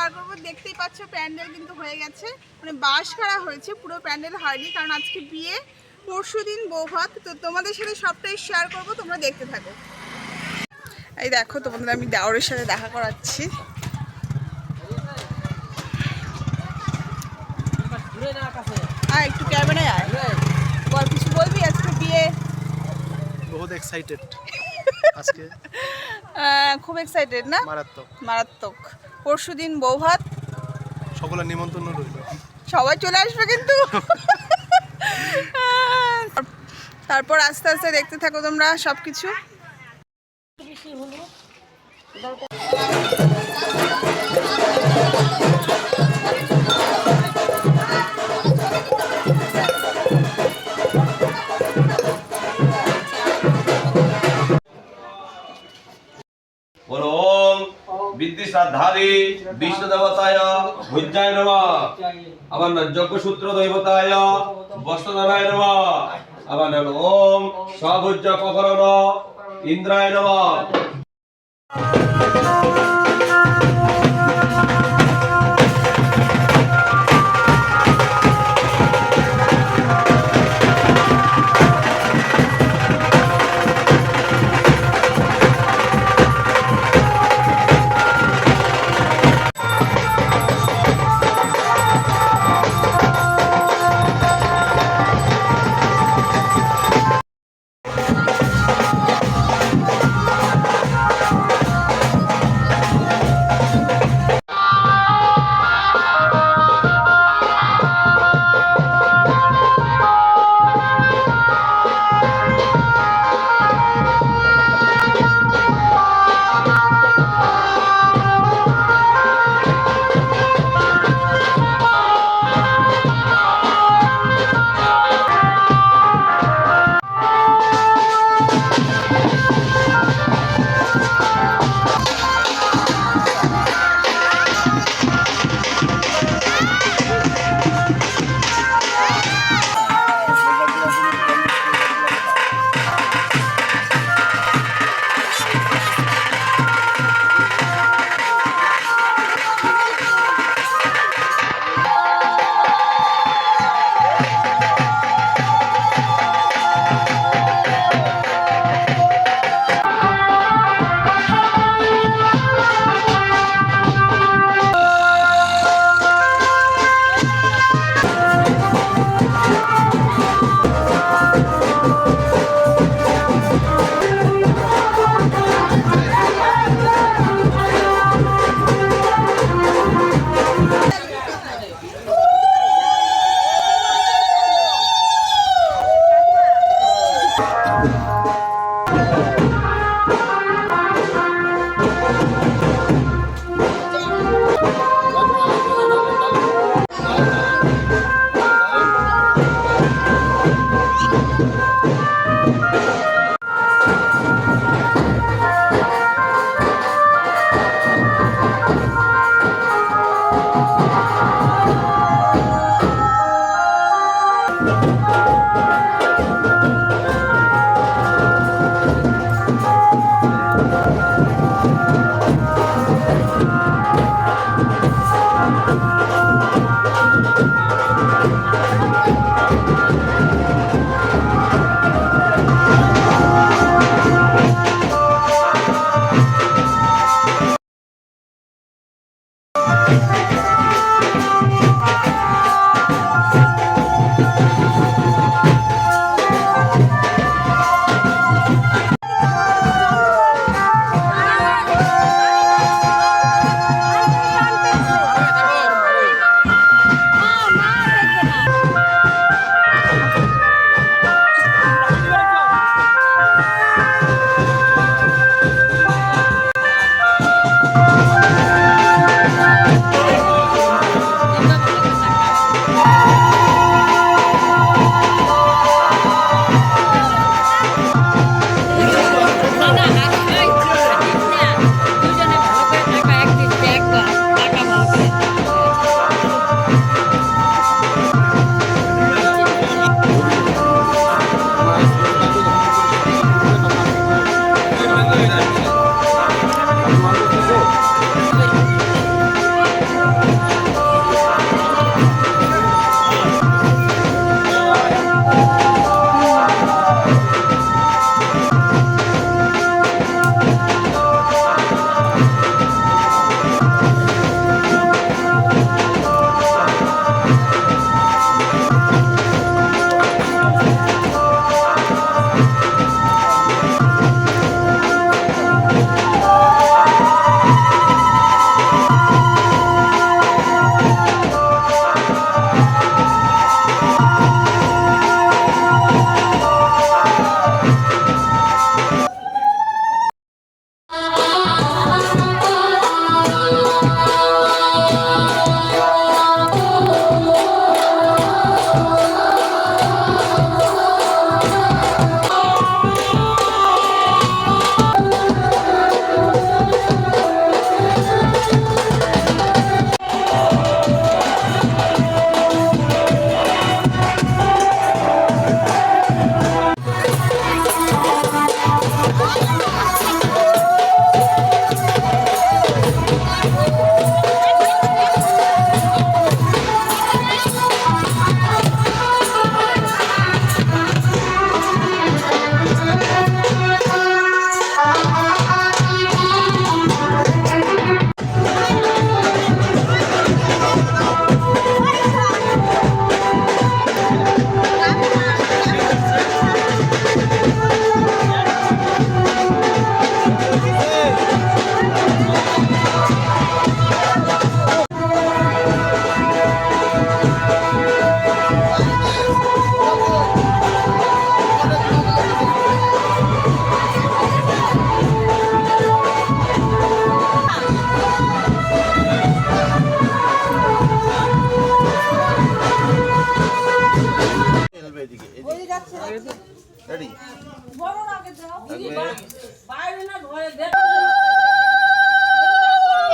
Share করব। দেখতেই পাচ্ছ প্যান্ডেল কিন্তু হয়ে গেছে, মানে বাঁশ করা হয়েছে, পুরো প্যান্ডেল হয়নি কারণ আজকে বিয়ে, পরশুদিন বৌভাত। তো তোমাদের সাথে সবটাই শেয়ার করব, তোমরা দেখতে থাকো। এই দেখো তোমাদের আমি দেওরের সাথে দেখা করাচ্ছি। একটু ক্যামেরায় আয়, বল কিছু বলবি আজকে বিয়ে? বহুত এক্সাইটেড আজকে, খুব এক্সাইটেড না? মারাত্মক মারাত্মক। পরশুদিন বৌভাত, সকলের নিমন্ত্রণ রইল, সবাই চলে আসবে কিন্তু। তারপর আস্তে আস্তে দেখতে থাকো তোমরা সবকিছু। বলো ওম বিদ্যি শ্রাদ্ধাদি বিষ্ণু দেবতায় ভুজ্যায় নমঃ। আবার যজ্ঞ সূত্র দেবতায় বস্ত্রদানায় নমঃ। আবার ওম স্বভুজ্য প্রকরণ ইন্দ্রায় নমঃ।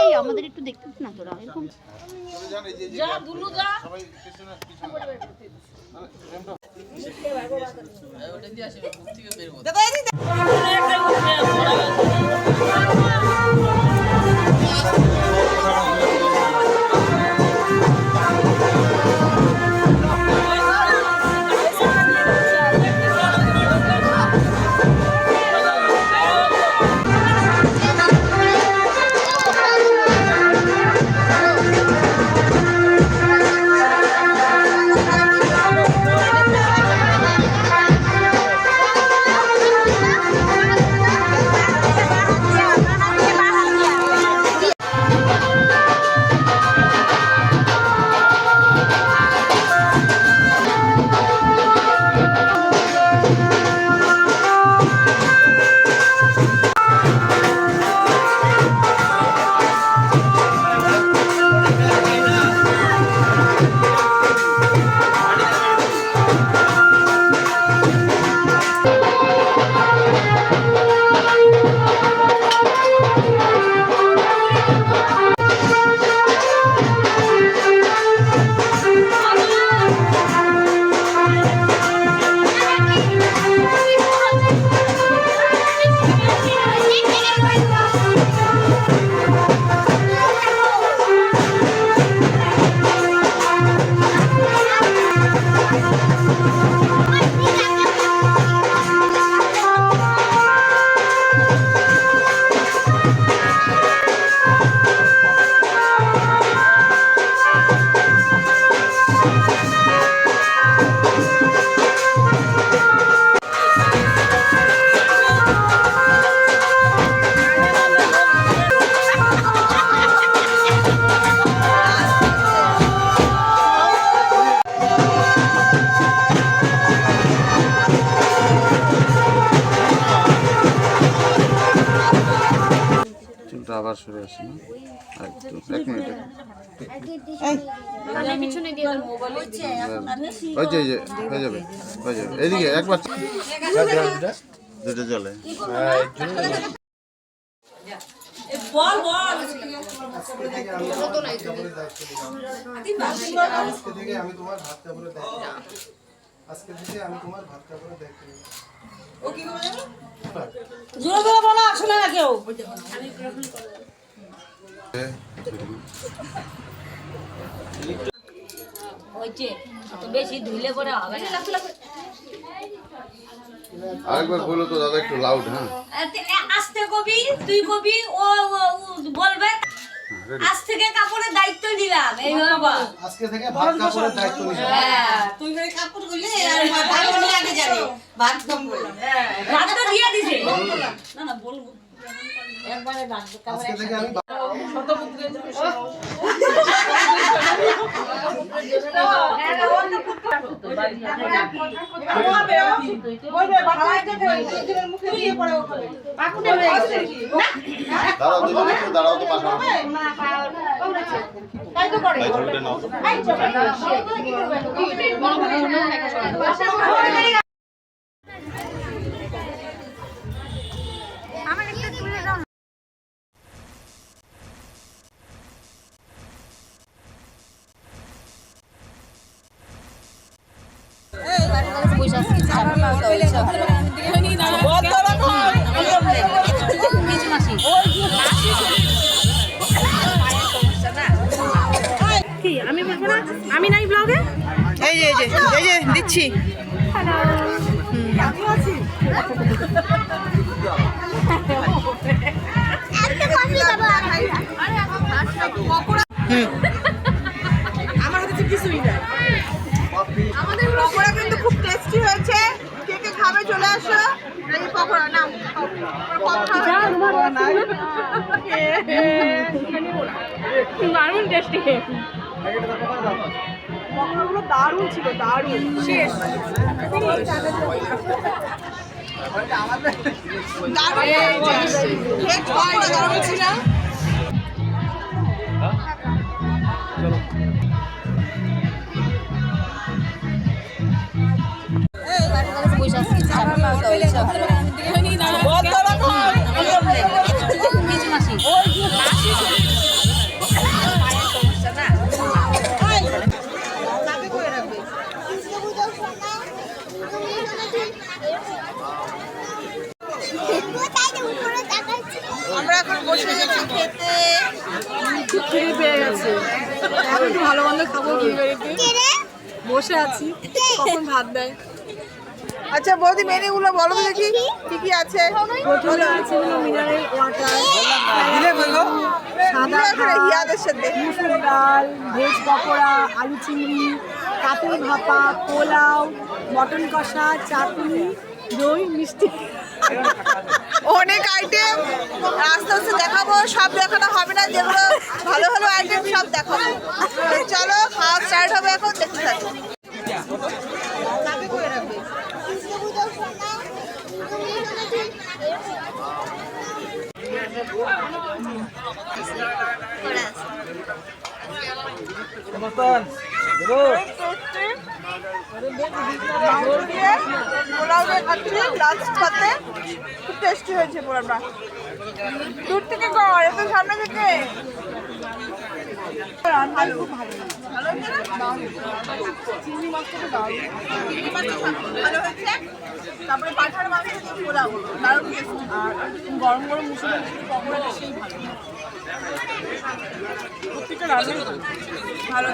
এই আমাদের একটু দেখতে দিস না তোরা এরকম চুলটা আবার সরে আসে না এক মিনিট পিছনে দিয়ে ওই যে হয়ে যাবে এইদিকে একবার দুটো জলে আজকে থেকে আমি তোমার ভাত কাপড়ে দেখি আজকে থেকে আমি তোমার ভাত কাপড়ে দেখি জোরে জোরে বলো আসলে না কেউ হচ্ছে তো বেশি ধুইলে পরে হবে না আরেকবার বলো তো দাদা একটু লাউড হ্যাঁ আস্তে কবি তুই কবি ও বলবে আজ থেকে কাপড়ের দায়িত্ব নিলাম এই বাবা আজকে থেকে ভাত কাপড়ের দায়িত্ব নিলাম হ্যাঁ তুই করে কাপড় কইলে আর ভাত নিয়ে আগে যাবে ভাত কম বললাম ভাত তো দিয়ে দিছে না না বলবো একবারে ভাত আজকে থেকে আমি দাঁড়াও দুজনে একটু দাঁড়াও তো পাশাপাশি এই ছবিটা নাও আমি নাই ব্লগে এই যে দিচ্ছি আমার কাছে কিছুই নাই আমাদের পকোড়া কিন্তু খুব টেস্টি হয়েছে কে কে খাবে চলে আসো এই পকোড়া নাও দারুণ টেস্টি পকোড়াগুলো দারুণ ছিল দারুণ শেষ দারুণ ছিল পয়সা বসে গেছে খেতে। খুব খিদে পেয়ে গেছে, এখন একটু ভালো মন্দ খাবো বিয়েবাড়িতে। বসে আছি, কখন ভাত দেয়। আচ্ছা বৌদি, মেনুগুলো বলো তো দেখি কি কি আছে। প্রথমে আছে হলো মিনারেল ওয়াটার, সাদা ভাত, হিয়াদের সাথে মুসুর ডাল, ভেজ পকোড়া, আলু চিংড়ি, কাতল ভাপা, পোলাও, মটন কষা, চাটনি, দই, মিষ্টি। অনেক আইটেম আস্তে আস্তে দেখাবো, সব দেখানো হবে না, যেগুলো ভালো ভালো আইটেম সব দেখাবো। তো চলো খাওয়া স্টার্ট হবে এখন, দেখতে থাকো। পোলাও দিয়ে খাচ্ছি লাঞ্চ খাতে, খুব টেস্টি হয়েছে পোলাওটা। দূর থেকে কর, এত সামনে থেকে রান্না খুব ভালো চিংড়ি মাছটা ভালো হয়েছে। তারপরে পাঠার মাংস দিয়ে পোলাও দারুণ টেস্টি, আর গরম গরম মুসুর পকোড়াটা সেই ভালো। প্রত্যেকটা রান্নাই ভালো।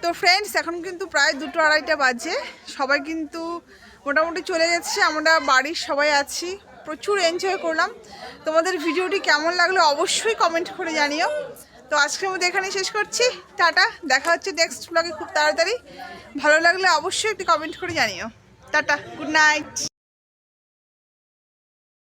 তো ফ্রেন্ডস, এখন কিন্তু প্রায় 2-2:30 বাজে, সবাই কিন্তু মোটামুটি চলে গেছে, আমরা বাড়ির সবাই আছি, প্রচুর এনজয় করলাম। তোমাদের ভিডিওটি কেমন লাগলো অবশ্যই কমেন্ট করে জানিও। তো আজকের মধ্যে এখানেই শেষ করছি, টাটা, দেখা হচ্ছে নেক্সট ব্লগে খুব তাড়াতাড়ি। ভালো লাগলে অবশ্যই একটি কমেন্ট করে জানিও। Tata, good night.